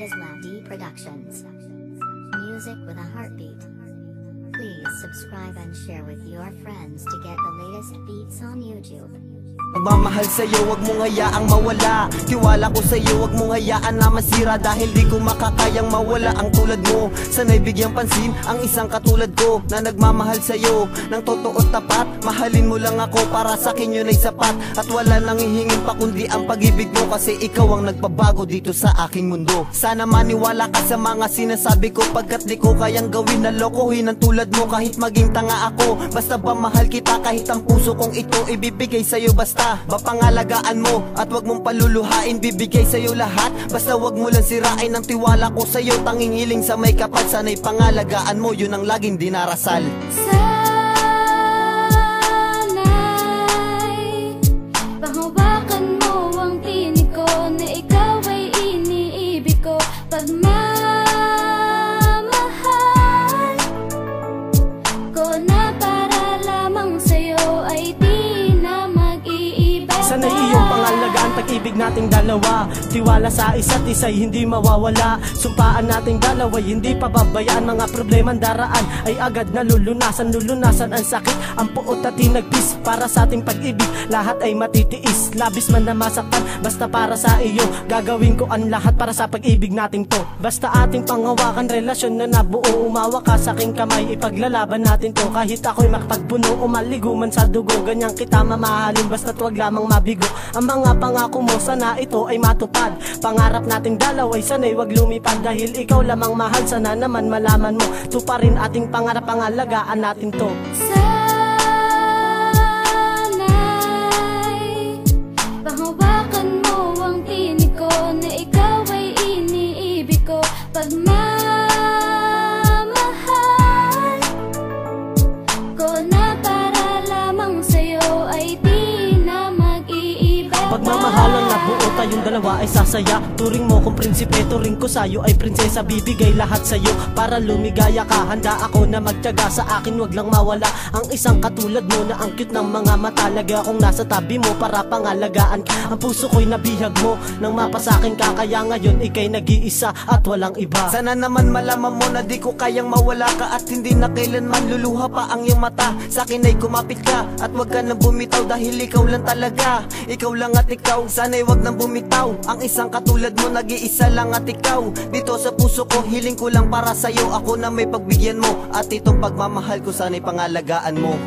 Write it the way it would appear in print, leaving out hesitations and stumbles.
Levy Productions. Music with a heartbeat. Please subscribe and share with your friends to get the latest beats on YouTube. Pagmamahal sa'yo, wag mong hayaang mawala. Tiwala ko sa'yo, wag mong hayaan na masira. Dahil di ko makakayang mawala ang tulad mo. Sana'y bigyang pansin ang isang katulad ko na nagmamahal sa'yo ng totoo tapat. Mahalin mo lang ako, para sa'kin yun ay sapat. At wala nang hihingin pa kundi ang pag-ibig mo, kasi ikaw ang nagpabago dito sa aking mundo. Sana maniwala ka sa mga sinasabi ko, pagkat di ko kayang gawin na lokohin ang tulad mo. Kahit maging tanga ako, basta ba mahal kita. Kahit ang puso kong ito ibibigay sa'yo, basta mapangalagaan mo at wag mong paluluhain. Bibigay sa'yo lahat, basta wag mo lang sirain ang tiwala ko sa'yo. Tanging hiling sa may kapal, sana'y pangalagaan mo, yun ang laging dinarasal. Sana'y panghawakan mo ang tinig ko, na ikaw ay iniibig ko. Pagmamahal ko na para lamang sa'yo ay di na mag-iiba. Sana'y iyong pangalagaan pag-ibig nating dalawa. Tiwala sa isa't isa'y hindi mawawala. Sumpaan nating dalawa'y hindi pababayaan. Mga problemang daraan ay agad nalulunasan. Lulunasan ang sakit, ang puot at tinagpis. Para sa ating pag-ibig, lahat ay matitiis. Labis man na masaktan, basta para sa iyo. Gagawin ko ang lahat para sa pag-ibig nating to. Basta ating panghawakan, relasyon na nabuo. Umawa ka sa aking kamay, ipaglalaban natin to. Kahit ako'y makapagpuno o maliguman sa dugo, ganyang kita mamahalin, basta't wag lamang mabigo. Ang mga pangako mo, sana ito ay matupad. Pangarap nating dalawa'y sana'y wag lumipad. Dahil ikaw lamang mahal, sana naman malaman mo. Tuparin ating pangarap, pangalagaan natin to. Sana'y panghawakan mo ang tinig ko, na ikaw ay iniibig ko. Pagmamahal ko na para lamang sa'yo ay di na mag-iiba. Pagmamahalang nabuo tayong dalawa ay sasaya. Turing mo kong prinsipe, turing ko sa'yo ay prinsesa. Bibigay lahat sa'yo para lumigaya ka. Handa ako na magtiyaga, sa akin wag lang mawala ang isang katulad mo na ang cute ng mga mata. Lagi akong nasa tabi mo para pangalagaan ka. Ang puso ko'y nabihag mo nang mapasakin ka. Kaya ngayon ika'y nag-iisa at walang iba. Sana naman malaman mo na di ko kayang mawala ka, at hindi na kailanman luluha pa ang iyong mata. Sa'kin ay kumapit ka at wag ka nang bumitaw, dahil ikaw lang talaga. Ikaw lang at ikaw, sana'y wag nang bumitaw. Ang isang katulad mo, nag-iisa lang at ikaw. Dito sa puso ko, hiling ko lang para sa'yo. Ako na may pagbigyan mo, at itong pagmamahal ko sana'y pangalagaan mo.